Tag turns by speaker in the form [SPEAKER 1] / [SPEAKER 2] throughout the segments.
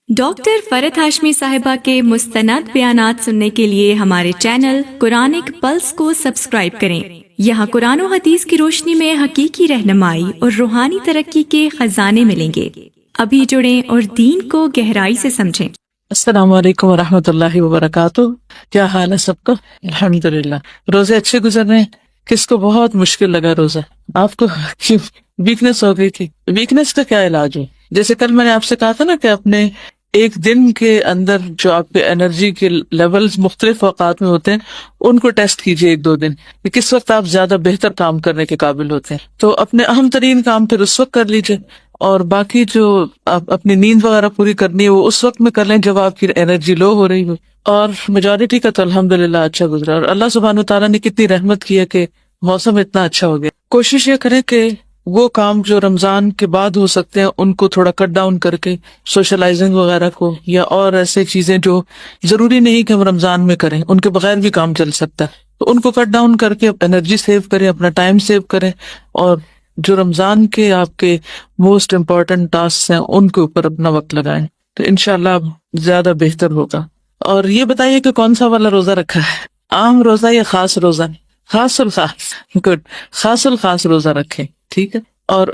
[SPEAKER 1] Doctor فرحت ہاشمی صاحبہ کے مستند بیانات سننے کے لیے ہمارے چینل قرآنک پلس کو سبسکرائب کریں۔ یہاں قرآن و حدیث کی روشنی میں حقیقی رہنمائی اور روحانی ترقی کے خزانے ملیں گے۔ ابھی جڑیں اور دین کو گہرائی سے سمجھیں۔
[SPEAKER 2] السلام علیکم ورحمۃ اللہ وبرکاتہ۔ کیا حال ہے سب کا؟ الحمدللہ۔ روزے اچھے گزر رہے ہیں؟ کس کو بہت مشکل لگا روزہ؟ آپ کو ویکنیس ہو گئی تھی؟ ویکنیس کا کیا علاج ہے؟ جیسے کل میں نے آپ سے کہا تھا نا کہ اپنے ایک دن کے اندر جو آپ کے انرجی کے لیولز مختلف اوقات میں ہوتے ہیں ان کو ٹیسٹ کیجیے ایک دو دن کہ کس وقت آپ زیادہ بہتر کام کرنے کے قابل ہوتے ہیں۔ تو اپنے اہم ترین کام پھر اس وقت کر لیجیے، اور باقی جو آپ اپنی نیند وغیرہ پوری کرنی ہے وہ اس وقت میں کر لیں جب آپ کی انرجی لو ہو رہی ہو۔ اور میجورٹی کا تو الحمدللہ اچھا گزرا، اور اللہ سبحانہ وتعالیٰ نے کتنی رحمت کی ہے کہ موسم اتنا اچھا ہو گیا۔ کوشش یہ کریں کہ وہ کام جو رمضان کے بعد ہو سکتے ہیں ان کو تھوڑا کٹ ڈاؤن کر کے، سوشلائزنگ وغیرہ کو، یا اور ایسے چیزیں جو ضروری نہیں کہ ہم رمضان میں کریں، ان کے بغیر بھی کام چل سکتا ہے، تو ان کو کٹ ڈاؤن کر کے انرجی سیو کریں، اپنا ٹائم سیو کریں، اور جو رمضان کے آپ کے موسٹ امپورٹنٹ ٹاسک ہیں ان کے اوپر اپنا وقت لگائیں، تو انشاءاللہ زیادہ بہتر ہوگا۔ اور یہ بتائیے کہ کون سا والا روزہ رکھا ہے؟ عام روزہ یا خاص روزہ؟ خاص الخاص، گڈ، خاص الخاص روزہ رکھیں، ٹھیک ہے۔ اور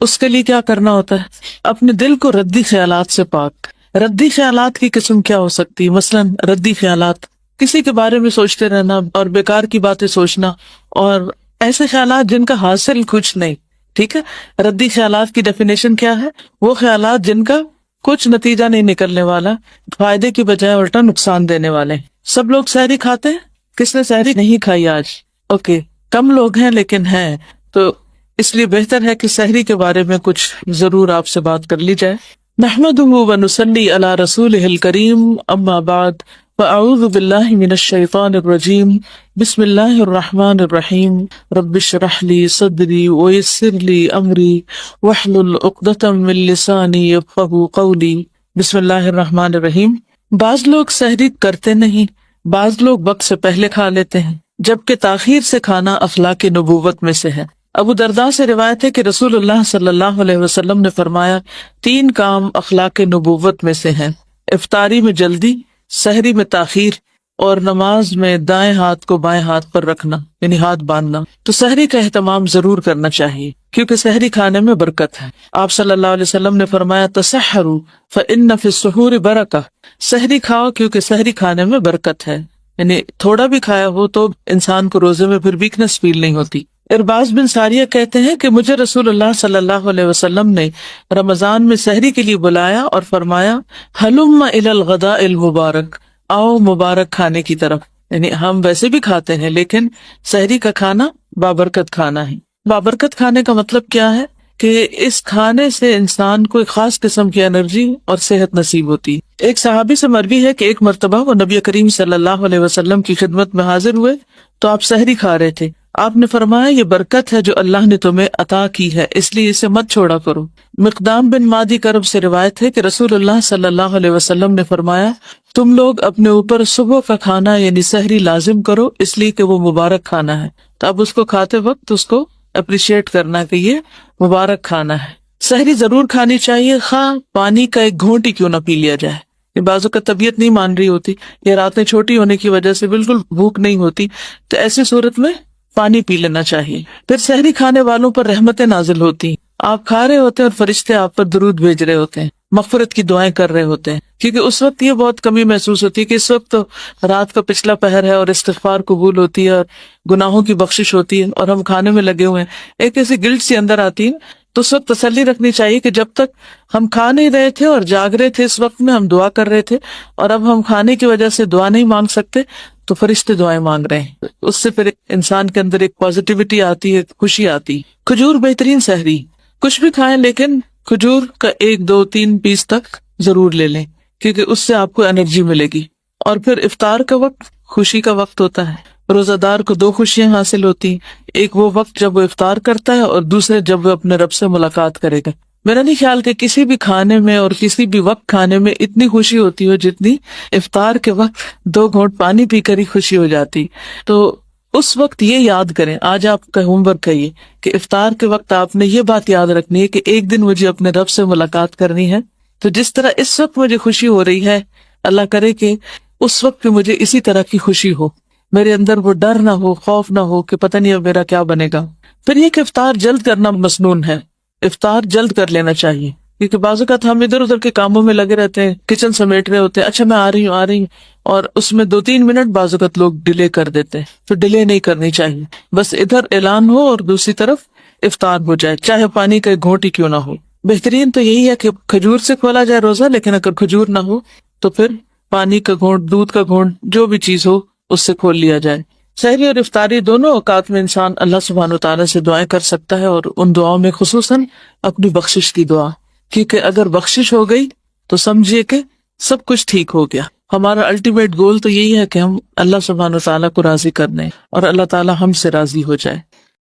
[SPEAKER 2] اس کے لیے کیا کرنا ہوتا ہے؟ اپنے دل کو ردی خیالات سے پاک۔ ردی خیالات کی قسم کیا ہو سکتی؟ مثلاً ردی خیالات، کسی کے بارے میں سوچتے رہنا اور بیکار کی باتیں سوچنا، اور ایسے خیالات جن کا حاصل کچھ نہیں، ٹھیک ہے۔ ردی خیالات کی ڈیفینیشن کیا ہے؟ وہ خیالات جن کا کچھ نتیجہ نہیں نکلنے والا، فائدے کی بجائے الٹا نقصان دینے والے۔ سب لوگ سحری کھاتے ہیں؟ کس نے سحری نہیں کھائی آج؟ اوکے، کم لوگ ہیں لیکن ہیں، تو اس لیے بہتر ہے کہ سحری کے بارے میں کچھ ضرور آپ سے بات کر لی جائے۔ نحمدہ ونصلی علی رسولہ الکریم، اما بعد، فاعوذ باللہ من الشیطان الرجیم، بسم اللہ الرحمن الرحیم، رب اشرح لی صدری ویسر لی امری واحلل عقدۃ من لسانی یفقہوا قولی۔ بسم اللہ الرحمن الرحیم۔ بعض لوگ سحری کرتے نہیں، بعض لوگ وقت سے پہلے کھا لیتے ہیں، جبکہ تاخیر سے کھانا اخلاق نبوت میں سے ہے۔ ابو درداء سے روایت ہے کہ رسول اللہ صلی اللہ علیہ وسلم نے فرمایا، 3 کام اخلاق نبوت میں سے ہیں: افطاری میں جلدی، سحری میں تاخیر، اور نماز میں دائیں ہاتھ کو بائیں ہاتھ پر رکھنا، یعنی ہاتھ باندھنا۔ تو سحری کا اہتمام ضرور کرنا چاہیے کیونکہ سحری کھانے میں برکت ہے۔ آپ صلی اللہ علیہ وسلم نے فرمایا، تسحروا فإن فی السحور برکہ، سحری کھاؤ کیونکہ سحری کھانے میں برکت ہے، یعنی تھوڑا بھی کھایا ہو تو انسان کو روزے میں پھر ویکنس فیل نہیں ہوتی۔ ارباز بن ساریہ کہتے ہیں کہ مجھے رسول اللہ صلی اللہ علیہ وسلم نے رمضان میں سحری کے لیے بلایا اور فرمایا، ہلم الی الغداء المبارک، آؤ مبارک کھانے کی طرف، یعنی ہم ویسے بھی کھاتے ہیں لیکن سحری کا کھانا بابرکت کھانا ہے۔ بابرکت کھانے کا مطلب کیا ہے؟ کہ اس کھانے سے انسان کو ایک خاص قسم کی انرجی اور صحت نصیب ہوتی۔ ایک صحابی سے مروی ہے کہ ایک مرتبہ وہ نبی کریم صلی اللہ علیہ وسلم کی خدمت میں حاضر ہوئے تو آپ سحری کھا رہے تھے۔ آپ نے فرمایا، یہ برکت ہے جو اللہ نے تمہیں عطا کی ہے، اس لیے اسے مت چھوڑا کرو۔ مقدام بن مادی کرب سے روایت ہے کہ رسول اللہ صلی اللہ علیہ وسلم نے فرمایا، تم لوگ اپنے اوپر صبح کا کھانا یعنی سحری لازم کرو، اس لیے کہ وہ مبارک کھانا ہے۔ تو اب اس کو کھاتے وقت اس کو اپریشیٹ کرنا کہ یہ مبارک کھانا ہے۔ سحری ضرور کھانی چاہیے، خواہ پانی کا ایک گھونٹ ہی کیوں نہ پی لیا جائے۔ یہ بعضوں کا طبیعت نہیں مان رہی ہوتی یا راتیں چھوٹی ہونے کی وجہ سے بالکل بھوک نہیں ہوتی، تو ایسی صورت میں پانی پی لینا چاہیے۔ پھر سحری کھانے والوں پر رحمتیں نازل ہوتی ہیں، آپ کھا رہے ہوتے ہیں اور فرشتے آپ پر درود بھیج رہے ہوتے ہیں، مغفرت کی دعائیں کر رہے ہوتے ہیں، کیونکہ اس وقت یہ بہت کمی محسوس ہوتی ہے کہ اس وقت تو رات کا پچھلا پہر ہے اور استغفار قبول ہوتی ہے اور گناہوں کی بخشش ہوتی ہے، اور ہم کھانے میں لگے ہوئے ہیں۔ ایک ایسی گلٹ سی اندر آتی ہے، تو اس وقت تسلی رکھنی چاہیے کہ جب تک ہم کھا نہیں رہے تھے اور جاگ رہے تھے اس وقت میں ہم دعا کر رہے تھے، اور اب ہم کھانے کی وجہ سے دعا نہیں مانگ سکتے تو فرشتے دعائیں مانگ رہے ہیں۔ اس سے پھر انسان کے اندر ایک پازیٹیوٹی آتی ہے، خوشی آتی۔ کھجور بہترین سحری، کچھ بھی کھائیں لیکن کھجور کا 1 2 3 پیس تک ضرور لے لیں کیونکہ اس سے آپ کو انرجی ملے گی۔ اور پھر افطار کا وقت خوشی کا وقت ہوتا ہے۔ روزہ دار کو 2 خوشیاں حاصل ہوتی ہیں، ایک وہ وقت جب وہ افطار کرتا ہے اور دوسرے جب وہ اپنے رب سے ملاقات کرے گا۔ میرا نہیں خیال کہ کسی بھی کھانے میں اور کسی بھی وقت کھانے میں اتنی خوشی ہوتی ہو جتنی افطار کے وقت 2 گھونٹ پانی پی کر ہی خوشی ہو جاتی۔ تو اس وقت یہ یاد کریں، آج آپ کا ہوم ورک ہے یہ کہ افطار کے وقت آپ نے یہ بات یاد رکھنی ہے کہ ایک دن مجھے اپنے رب سے ملاقات کرنی ہے، تو جس طرح اس وقت مجھے خوشی ہو رہی ہے، اللہ کرے کہ اس وقت بھی مجھے اسی طرح کی خوشی ہو، میرے اندر وہ ڈر نہ ہو، خوف نہ ہو کہ پتہ نہیں اب میرا کیا بنے گا۔ پھر یہ کہ افطار جلد کرنا مسنون ہے، افطار جلد کر لینا چاہیے، کیونکہ بعض اوقات ہم ادھر ادھر کے کاموں میں لگے رہتے ہیں، کچن سمیٹ رہے ہوتے ہیں، اچھا میں آ رہی ہوں، اور اس میں 2-3 منٹ بعض اوقات لوگ ڈیلے کر دیتے ہیں، تو ڈیلے نہیں کرنی چاہیے، بس ادھر اعلان ہو اور دوسری طرف افطار ہو جائے، چاہے پانی کا ایک گھونٹ ہی کیوں نہ ہو۔ بہترین تو یہی ہے کہ کھجور سے کھولا جائے روزہ، لیکن اگر کھجور نہ ہو تو پھر پانی کا گھونٹ، دودھ کا گھونٹ، جو بھی چیز ہو اس سے کھول لیا جائے۔ سحری اور افطاری دونوں اوقات میں انسان اللہ سبحانہ و تعالیٰ سے دعائیں کر سکتا ہے، اور ان دعاؤں میں خصوصاً اپنی بخشش کی دعا، کیونکہ اگر بخشش ہو گئی تو سمجھیے کہ سب کچھ ٹھیک ہو گیا۔ ہمارا الٹیمیٹ گول تو یہی ہے کہ ہم اللہ سبحانہ و تعالیٰ کو راضی کر دیں اور اللہ تعالیٰ ہم سے راضی ہو جائے۔